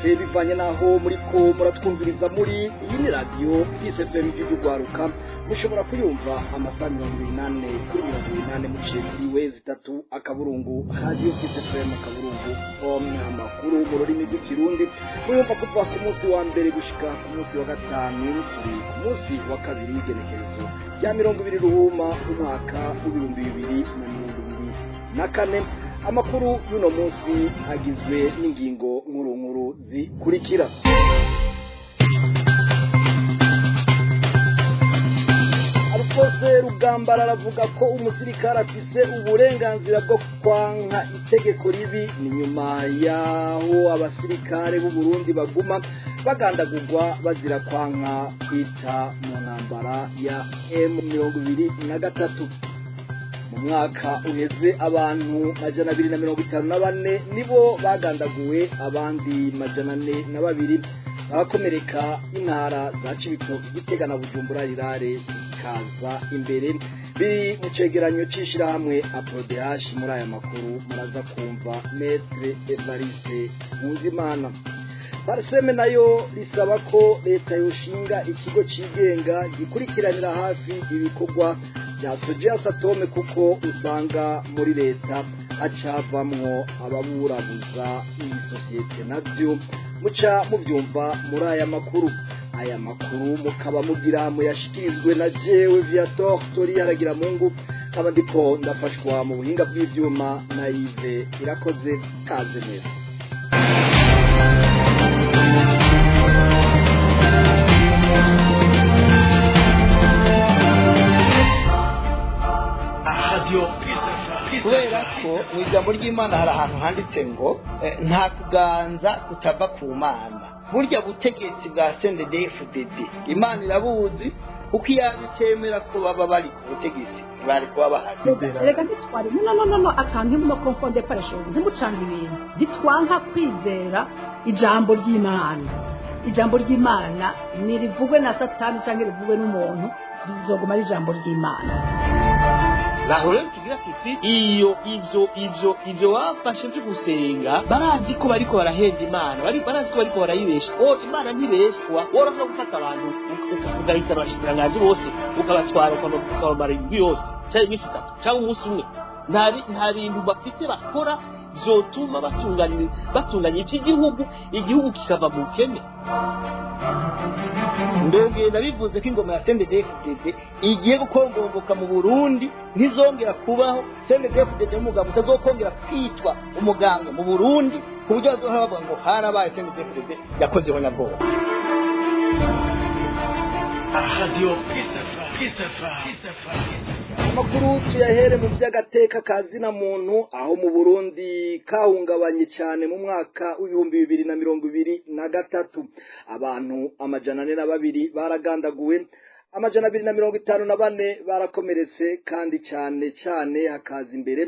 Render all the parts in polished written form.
mwese bivanye naho muriko muratwumviriza muri iyi ni radio PSFM y'Urwaruka mushobora kuyumva amasaha 28 kuri 28 muciye ziwe zitatu akaburungu radio PSFM akaburungu amakuru mu rurimi rw'ikirundi muyumva kuva ku munsi wa mbere gushika ku munsi wa gatanu kuri ku munsi wa kabiri w'igenekerezo rya 20 Ruhuma umwaka w'2024 amakuru y'uno munsi agizwe n'ingingo nkuru zikurikira. Alphonse Rugambara aravuga ko umusirikare afise uburenganzira bwo kwanka itegeko ribi ni nyuma yaho abasirikare b'u Burundi baguma bagandagurwa bazira kwanka kwita mu ntambara ya M23. Mu mwaka uheze abantu 254 nibo bagandaguwe abandi 402 barakomereka intara za Cibitoke Gitega na Bujumbura rirare kaza imbere biri mu cegeranyo cishira hamwe APRODH. Muri aya makuru muraza kumva Maître Evariste Nkuzimana. Parseme nayo risaba ko leta yoshinga ikigo cigenga gikurikiranira hafi ibikorwa bya Sojeas Atome kuko usanga muri leta acavamwo ababurabuza iyi sosiyete navyo muca muvyumva muri aya makuru. Aya makuru mukaba mugira muyashikirizwe na jewe Viator Tori aragira Mungu kaba ndiko ndafashwa mu buhinga bw'ivyuma na Yves Irakoze kaze neza. kubera ko mu ijambo ry'Imana hari ahantu handitse ngo nta kuganza kutava ku Mana. Burya butegetsi bwa CNDD-FDD Imana irabuzi uko yabitemera ko baba bari ku butegetsi bari kuba bahari. Reka ntitware no akantu mu confondre par chose ntimucanga ibintu gitwanka kwizera ijambo ry'Imana. Ijambo ry'Imana nirivugwe na Satani cyangwa rivugwe n'umuntu rizoguma ari ijambo ry'Imana. Lahore tugira tuti ivyo bafashe byo gusenga barazi ko bariko barahenda Imana barazi ko bariko barayibesha. Imana ntibeshwa woroha gufata abantu ukagahita abashikiranganje bose ukabatwara ukabamara indwi yose cyangwa iminsi 3 cyangwa umunsi umwe. Nta bintu bafite bakora vyotuma batunganya iki igihugu kikava mu kene. Ndongera bivuze ko ingoma ya CNDD-FDD igiye gukongomboka mu Burundi ntizongera kubaho. CNDD-FDD umugabo utazokongera kwitwa umuganga mu Burundi ku buryo bazohaba ngo harabaye CNDD-FDD yakozeho nyabwoba. Radio Kisafa. Amakuru tuyahere mu by'agateka kazina muntu aho mu Burundi kahungabanye cyane mu mwaka w'2023 abantu 402 baragandaguwe 254 barakomeretse kandi cyane hakaza imbere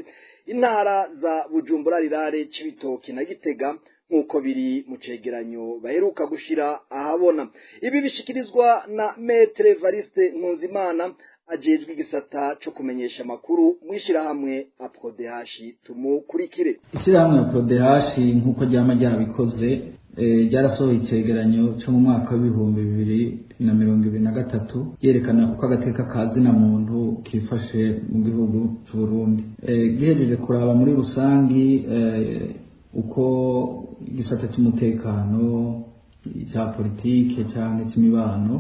intara za Bujumbura rirare Cibitoke na Gitega nkuko biri mu cegeranyo baheruka gushira ahabona. Ibi bishikirizwa na Maître Evariste Nkuzimana ajejwe igisata cyo kumenyesha makuru mwishira hamwe APRODH. Tumukurikire. Ishira hamwe APRODH nkuko ryama ryabikoze ryarasohoye icegeranyo cyo mu mwaka w'2023 yerekana uko agateka kazina muntu kifashe mu gihugu cy'u Burundi. Gihejeje kuraba muri rusangi uko igisata cy'umutekano cya politike cyangwa cy'imibano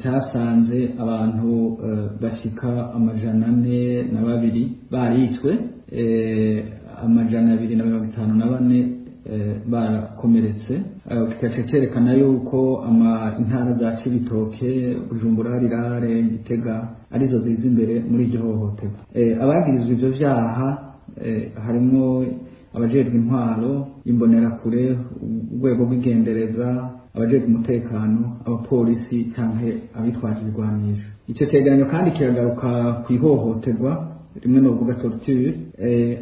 cyasanze abantu bashika 402 barishwe 254 barakomeretse. Kikaca cyerekana yuko intara za Cibitoke Bujumbura rirare Gitega arizo ziza imbere muri iryo hohoterwa. Abagirizwe ivyo vyaha harimo abajejwe intwaro, imbonerakure, urwego rw'igendereza, abajejwe umutekano, abapolisi canke abitwaje ibigwanisho. Icyo cegeranyo kandi kiragaruka ku ihohoterwa rimwe no kuvuga torture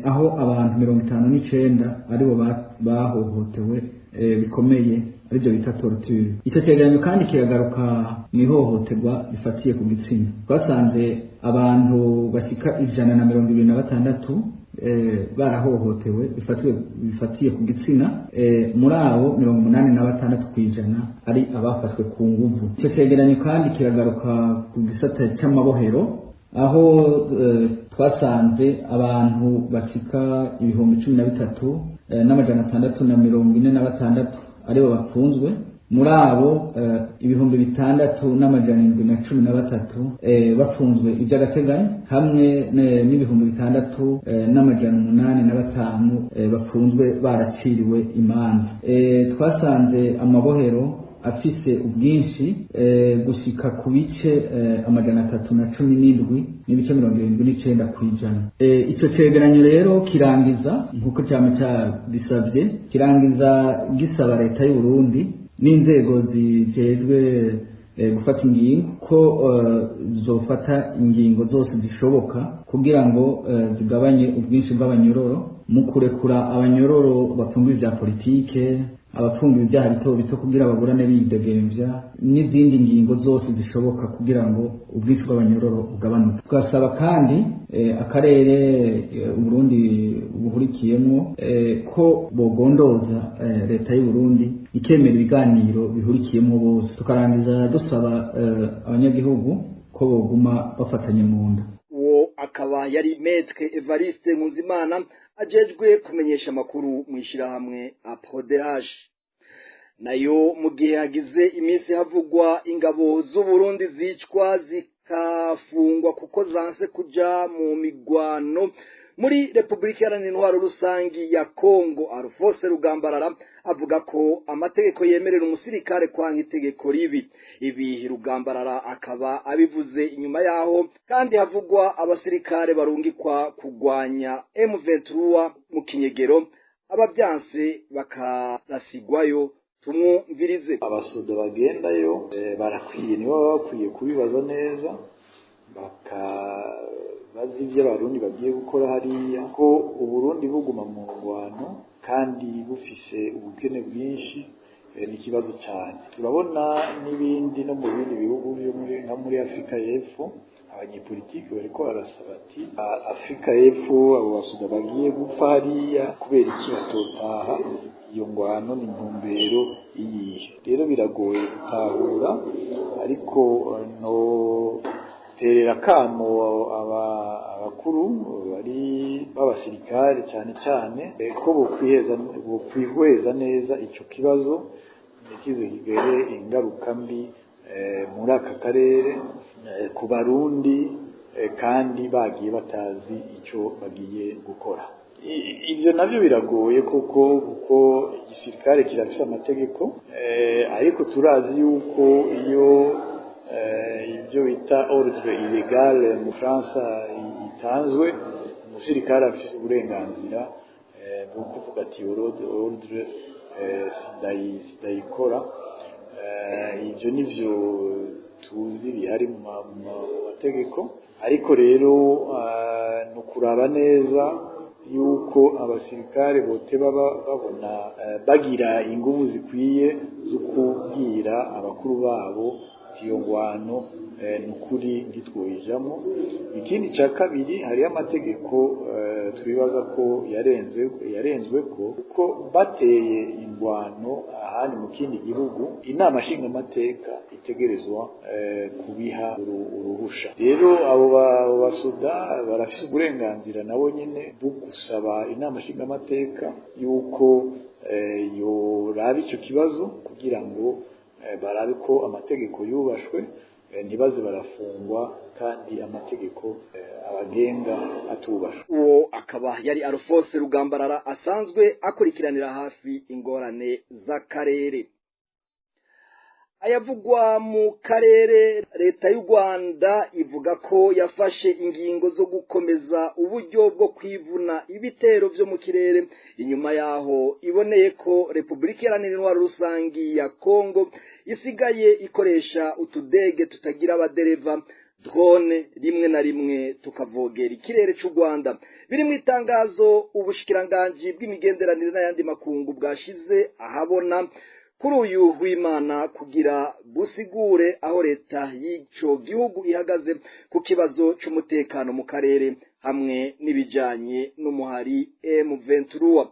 aho abantu 59 aribo bahohotewe bikomeye aribyo bita torture. Icyo cegeranyo kandi kiragaruka mu ihohoterwa rifatiye ku gitsina. Twasanze abantu bashika 126 barahohotewe bifatiye ku gitsina, muri abo 86% ari abafashwe ku nguvu. Icyo cegeranyo kandi kiragaruka ku gisata c'amabohero aho twasanze abantu bashika 13,646 aribo bafunzwe, muri abo 6,713 bafunzwe iby'agateganyo hamwe n'6,805 bafunzwe baraciriwe imanza. Twasanze amabohero afise ubwinshi gushika ku bice 317 n'ibice 79%. Ico cegeranyo rero kirangiza nkuko cyame bisabye, kirangiza gisaba leta y'u Burundi n'inzego zijejwe gufata ingingo ko zofata ingingo zose zishoboka kugira ngo zigabanye ubwinshi bw'abanyororo mu kurekura abanyororo bafungiwe vya politike, abafungiwe ibyaha bito bito kugira baburane bidegemvya, n'izindi ngingo zose zishoboka kugira ngo ubwinshi bw'abanyororo bugabanuke. Twasaba kandi akarere Burundi buhurikiyemo ko bogondoza leta y'u Burundi ikemera ibiganiro bihurikiyemo bose. Tukarangiza dusaba abanyagihugu ko boguma bafatanye mu nda. Uwo akaba yari Maître Evariste Nkuzimana ajejwe kumenyesha amakuru mu ishirahamwe Apoderage. Nayo mu gihe hagize iminsi havugwa ingabo z'u Burundi zicwa zikafungwa kuko zanse kuja mu migwano muri Republika Iharanira Intwaro Rusangi ya Kongo, Alphonse Rugambarara avuga ko amategeko yemerera umusirikare kwanka itegeko ribi. Ibi Rugambarara akaba abivuze inyuma yaho kandi havugwa abasirikare barungikwa kugwanya M23 mu kinyegero, abavyanse bakarasigwayo. Tumwumvirize. Abasoda bagendayo barakwiye, nibo bakwiye kubibaza neza, bakabaza ivyo abarundi bagiye gukora hariya, ko Uburundi buguma mu ngwano kandi bufise ubukene bwinshi ni ikibazo cyane. Turabona n'ibindi no mu bindi bihugu nka muri Afrika y'Epfo, abanyepolitiki bariko barasaba ati Afrika y'Epfo abo basoda bagiye gupfa hariya kubera iki batotaha, iyo ngwano ni intumbero iyihe. Rero biragoye gutahura, ariko no terera kamo abakuru bari b'abasirikare cyane ko bokwihweza neza ico kibazo kize kigere ingaruka mbi muri aka karere ku Barundi kandi bagiye batazi ico bagiye gukora. Ivyo navyo biragoye kuko igisirikare kirafise amategeko, ariko turazi yuko iyo ibyo bita ordre illégal mu France itanzwe, umusirikare afise uburenganzira bwo kuvuga ati ordre sidayikora. Ivyo nivyo tuzi bihari mu mategeko, ariko rero no kuraba neza yuko abasirikare boteba babona bagira ingufu zikwiye zo kubwira abakuru babo iyo ngwano nukuri ngitwoyijamo. Ikindi ca kabiri, hari amategeko twibaza ko yarenzwe ko bateye ingwano ahandi mu kindi gihugu, inama nshinga amateka itegerezwa kubiha uruhusha. Rero abo basoda barafise uburenganzira nabo nyene bwo gusaba inama nshinga amateka yuko yoraba ico kibazo kugira ngo barabe ko amategeko yubashwe, ntibaze barafungwa kandi amategeko abagenga atubashwe. Uwo akaba yari Alphonse Rugambarara asanzwe akurikiranira hafi ingorane z'akarere. Ayavugwa mu karere, leta y'u Rwanda ivuga ko yafashe ingingo zo gukomeza uburyo bwo kwivuna ibitero vyo mu kirere, inyuma yaho iboneye ko Republika Iharanira Intwaro Rusangi ya Kongo isigaye ikoresha utudege tutagira abadereva, drone, rimwe na rimwe tukavogera ikirere cy'u Rwanda. Biri mu itangazo ubushikiranganji bw'imigenderanire n'ayandi makungu bwashize ahabona kuri uyu w'Imana kugira busigure aho leta y'ico gihugu ihagaze ku kibazo c'umutekano mu karere, hamwe n'ibijanye n'umuhari M23.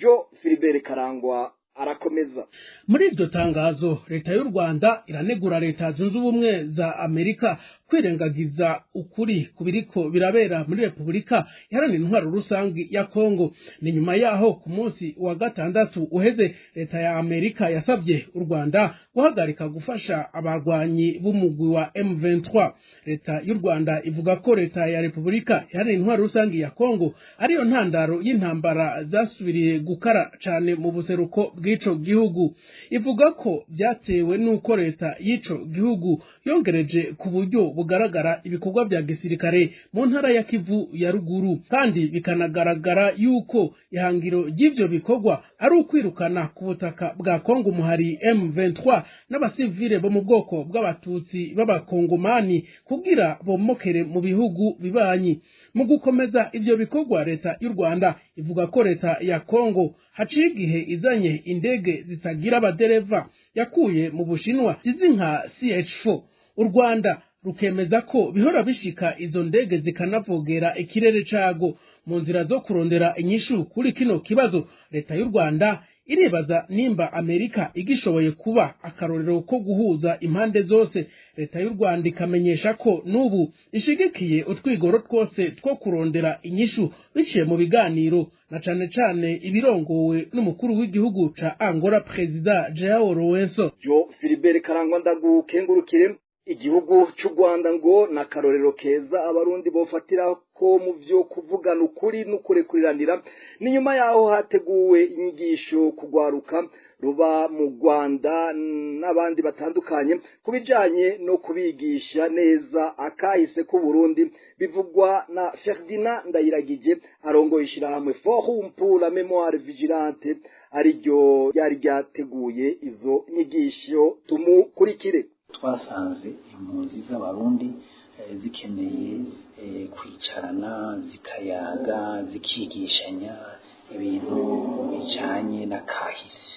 Jo Philibert Karangwa arakomeza. Muri iryo tangazo leta y'u Rwanda iranegura leta zunze ubumwe za Amerika kwirengagiza ukuri kubiriko birabera muri Republika Iharanira Intwaro Rusangi ya Kongo. Ni nyuma yaho ku munsi wa gatandatu uheze leta ya Amerika yasabye u Rwanda guhagarika gufasha abarwanyi b'umugwi wa M23. Leta y'u Rwanda ivuga ko leta ya Republika Iharanira Intwaro Rusangi ya Kongo ariyo ntandaro y'intambara zasubiriye gukara cane mu buseruko bw'ico gihugu. Ivuga ko byatewe nuko leta y'ico gihugu yongereje ku buryo bugaragara ibikorwa bya gisirikare mu ntara ya Kivu ya ruguru, kandi bikanagaragara yuko ihangiro ry'ivyo bikorwa ari ukwirukana ku butaka bwa Kongo umuhari M23 n'abasivile bo mu bwoko bw'abatutsi b'abakongomani kugira bomokere mu bihugu bibanyi. Mu gukomeza ivyo bikorwa leta y'u Rwanda ivuga ko leta ya Kongo haciye igihe izanye indege zitagira abadereva yakuye mu Bushinwa zizi nka CH4. U Rwanda rukemeza ko bihora bishika izo ndege zikanavogera ikirere cago. Mu nzira zo kurondera inyishu kuri kino kibazo, leta y'u Rwanda iribaza nimba Amerika igishoboye kuba akarorero ko guhuza impande zose. Leta y'u Rwanda ikamenyesha ko nubu ishigikiye utwigoro twose two kurondera inyishu biciye mu biganiro, na cane cane ibirongowe n'umukuru w'igihugu ca Angola President Joao Lourenço. Jo Philibert Karangwa ndagukengurukire. Igihugu cy'u Rwanda ngo na karorero keza abarundi bofatira ko mu byo kuvugana ukuri n'ukurekuriranira. Ni nyuma yaho hateguwe inyigisho kugwaruka ruba mu Rwanda n'abandi batandukanye kubijanye no kubigisha neza akahise ku Burundi, bivugwa na Ferdinand Ndayiragije arongoye ishirahamwe Forum pour la Mémoire Vigilante ariryo ryari ryateguye izo nyigisho. Tumukurikire. Twasanze impunzi z'abarundi zikeneye kwicarana zikayaga zikigishanya ibintu bijanye na kahise,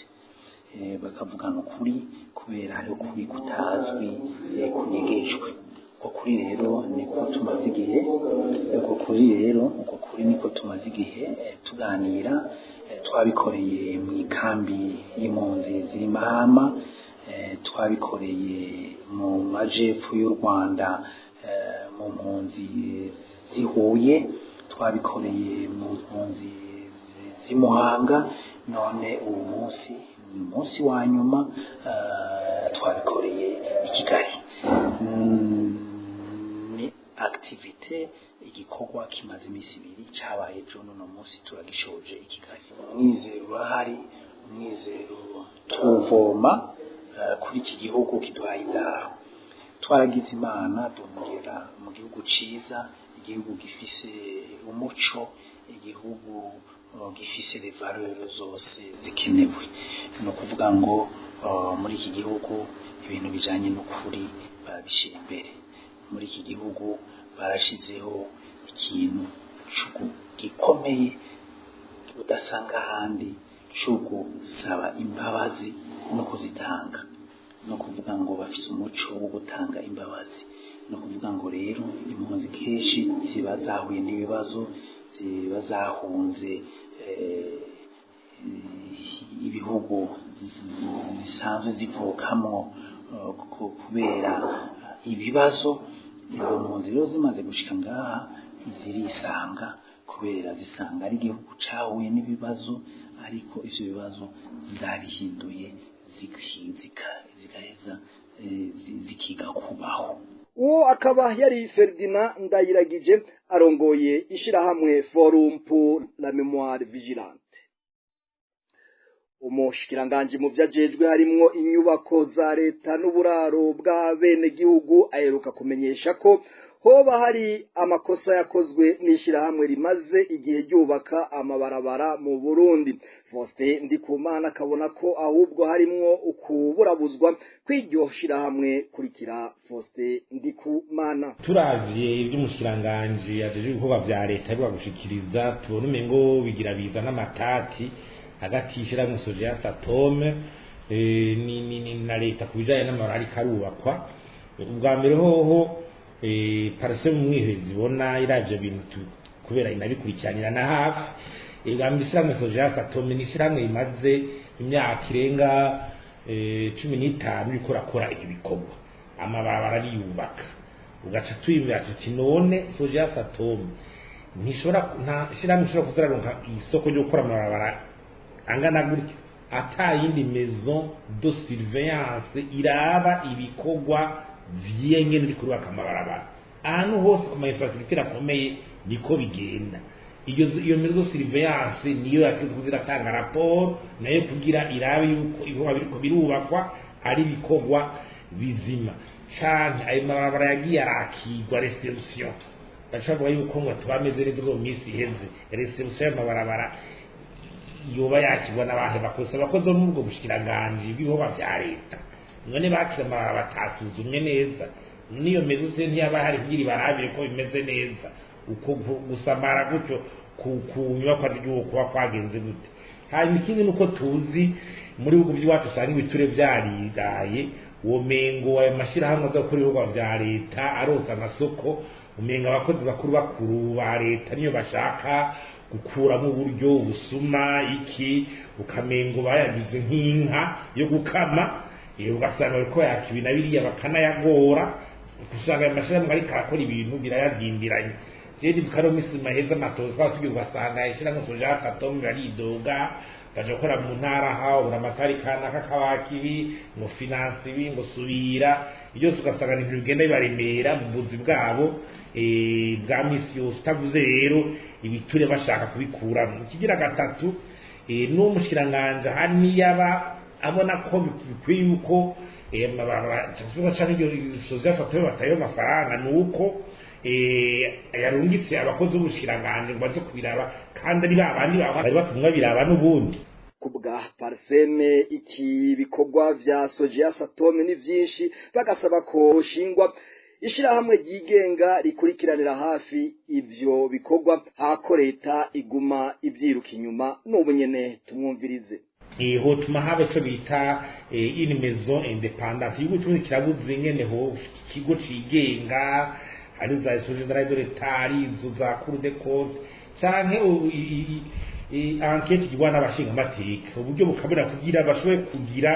bakavugana ukuri kubera hari ukuri kutazwi kunyegejwe. Uko kuri rero niko tumaze igihe niko tumaze igihe tuganira. Twabikoreye mu ikambi y'impunzi ziri Mahama, twabikoreye mu majepfo y'u Rwanda mu mpunzi zihuye, twabikoreye mu mpunzi z'imuhanga, none ubu munsi wa nyuma twabikoreye i Kigali. Ni activité igikorwa kimaze imisi ibiri cabaye ejo, no munsi turagishoje i Kigali. Umwizero urahari, umwizero tuvoma kuri iki gihugu kiduhaye indaro. Twaragize Imana dongera mu gihugu ciza, igihugu gifise umuco, igihugu gifise les valeurs zose zikenewe. No kuvuga ngo muri iki gihugu ibintu bijanye n'ukuri barabishira imbere. Muri iki gihugu barashizeho ikintu gikomeye udasanga ahandi, cyo gusaba imbabazi no kuzitanga. No kuvuga ngo bafite umuco wo gutanga imbabazi. No kuvuga ngo rero impunzi kenshi ziba zahuye n'ibibazo, ziba zahunze ibihugu bisanzwe zivukamo kubera ibibazo. Izo mpunzi rero zimaze gushika ngaha zirisanga kubera zisanga ari igihugu cahuye n'ibibazo, ariko ivyo bibazo zabihinduye zigaheza zikiga kubaho. Uwo akaba yari Ferdinand Ndayiragije arongoye ishirahamwe Forum pour la Mémoire Vigilante. Umushikiranganje mu vyajejwe harimwo inyubako za leta n'uburaro bwa bene gihugu aheruka kumenyesha ko hoba hari amakosa yakozwe n'ishirahamwe rimaze igihe ryubaka amabarabara mu Burundi. Faustin Ndikumana akabona ko ahubwo harimwo ukuburabuzwa kw'iryo shirahamwe. Kurikira Faustin Ndikumana. Turavye ivy'umushikiranganje yajeje ibikorwa vya leta ari gushikiriza, tubona umengo bigira biza n'amatati hagati y'ishirahamwe Sojeya Satome ni na leta kubijanye n'amarari karubakwa. Ubwa mbere hoho parseme umwihezi ibona iravyo bintu kubera inabikurikiranira na hafi ishirahamwe Sojeas Atome ni ishirahamwe imaze imyaka irenga 15 riko rakora ibikorwa amabarabara ariyubaka ugaca twibira tuti none Sojeas Atome nta shirahamwe ishobora kuzararonka isoko ryo gukora amabarabara angana gutya ata yindi maison de surveillance iraba ibikorwa vyengene iri kurubaka amabarabara ahantu hose ku mainfrastructure akomeye niko bigenda iyo maison de surveillance niyo yakize ziratanga rapport nayo kugira irabe yuko ibikorwa biriko birubakwa ari ibikorwa bizima cyane ayo mabarabara yagiye arakigwa restitution bashobora yuko ngo tubameze neza mu minsi iheze restitution y'amabarabara yoba yakirwa n'abahe bakoze muri ubwo bushikiranganje bw'ibikorwa bya leta none bakira amabarabara batasuzumwe neza niyo mezuse ntiyaba hari kugira barabire ko bimeze neza uko gusamara gutyo kunyubakwa z'igihugu kuba kwagenze gute hanyuma ikindi nuko tuzi muri ubwo by'iwacu usanga ibiture byarigaye uwo mengo ayo mashirahamwe aza gukora ibikorwa bya leta arosa amasoko umenga abakozi bakuru ba leta niyo bashaka gukuramo uburyo ubusuma iki ukamengo bayagize nk'inka yo gukama ugasanga bariko yakibina biriya bakanayagora usanga ayo mashirahamwe ariko arakora ibintu birayadindiranye jewe tukaro misima heza matozi kwa tugiye ugasanga ishirahamwe Sojeas Atome baridoga baje gukora mu ntara hawo buramatari kana kakawakibi ngo finance ibi ngo subira ibyo ugasanga ni bigenda bibaremera mu buzi bwabo bwa misi yose utavuze rero ibiture bashaka kubikuramo ikigira gatatu n'umushiranganje hani yaba abona ko bikwiye yuko cyangwa cyane ibyo Sojeas Atome batayo amafaranga nuko yarungitse abakozi b'ubushiranganje ngo baze kubiraba kandi ari babandi bari batumwa biraba n'ubundi kubwa parseme iki bikorwa vya Sojeas Atome ni vyinshi bagasaba ko shingwa ishirahamwe ryigenga rikurikiranira hafi ivyo bikorwa hako leta iguma ivyiruka inyuma n'ubunyene tumwumvirize hotuma habe cyo bita une maison indépendante y'ubutunzi kirabuze nyene ho kigo cigenga hari za Sojeas de l'État izo za Cour des comptes canke enquête igwa n'abashinga amateka uburyo bukabura kugira bashoboye kugira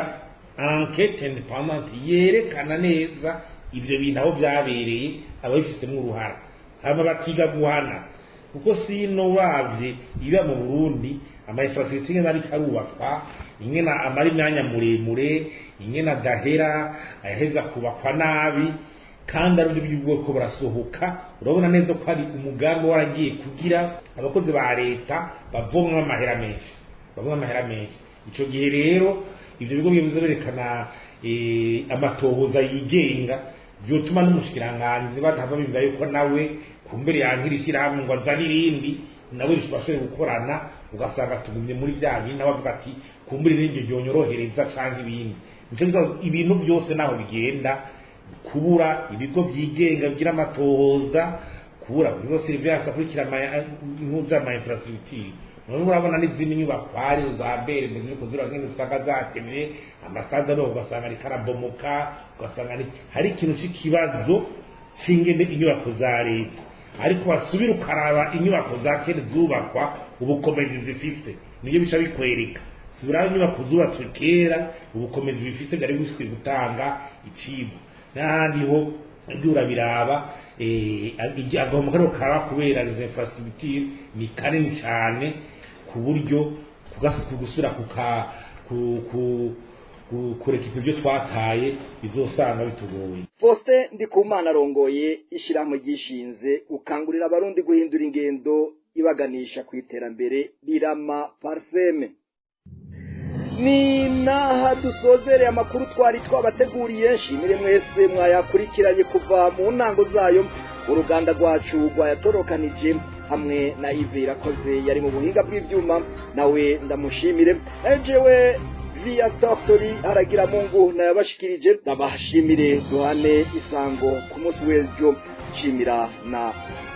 enquête indépendante yerekana neza ivyo bintu aho byabereye ababifitemo uruhara hama bakiga guhana kuko sino wavye iba mu Burundi amainfrastructure bari karubakwa ingena amari myanya muremure ingena dahera ayaheza kubakwa nabi kandi ari byo ko barasohoka urabona neza ko ari umugambi waragiye kugira abakozi ba leta bavomwa amahera menshi ico gihe rero ivyo bigo bizerekana amatohoza yigenga byotuma n'umushikiranganje batava bimva yuko nawe kumbere yankirishira hamwe ngo azanirindi nawe bashobora gukorana ugasanga tugumye muri byanyi nawe avuga ati kumbere n'ibyo byonyorohereza canke ibintu byose naho bigenda kubura ibigo byigenga bigira amatohoza kubura bigo surveillance akurikira impuza ama infrastructure none urabona n'izindi nyubakwari za bere mu gihugu zura ngene usanga zatemye amasanda no ugasanga ari karabomoka ugasanga hari ikintu cy'ikibazo cingende inyubako za leta ariko basubira ukaraba inyubako za kene zubakwa ubukomezi zifise niyo bica bikwereka subira inyubako zubatswe kera ubukomezi bifise bari gushwe gutanga icibo n'ahandi ho ndura biraba agomba karo kara kubera les infrastructures ni kanini cyane ku buryo kugusura kureka ibyo twataye bizosanga bitugoye. Faustin Ndikumana arongoye ishyirahamwe gishinze ukangurira abarundi guhindura ingendo ibaganisha ku iterambere rirama parseme. Ni naha dusozereye amakuru twari twabateguriye nshimire mwese mwayakurikiranye kuva mu ntango zayo uruganda rwacu rwayatorokanije hamwe na Yves Irakoze yari mu buhinga bw'ivyuma nawe ndamushimire ejewe via Tortori haragira Mungu nayabashikirije ndabashimire duhane isango ku munsi w'ejo nshimira na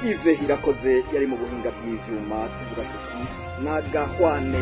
Yves Irakoze yari mu buhinga bw'ivyuma tuvuga tuti nagahwane.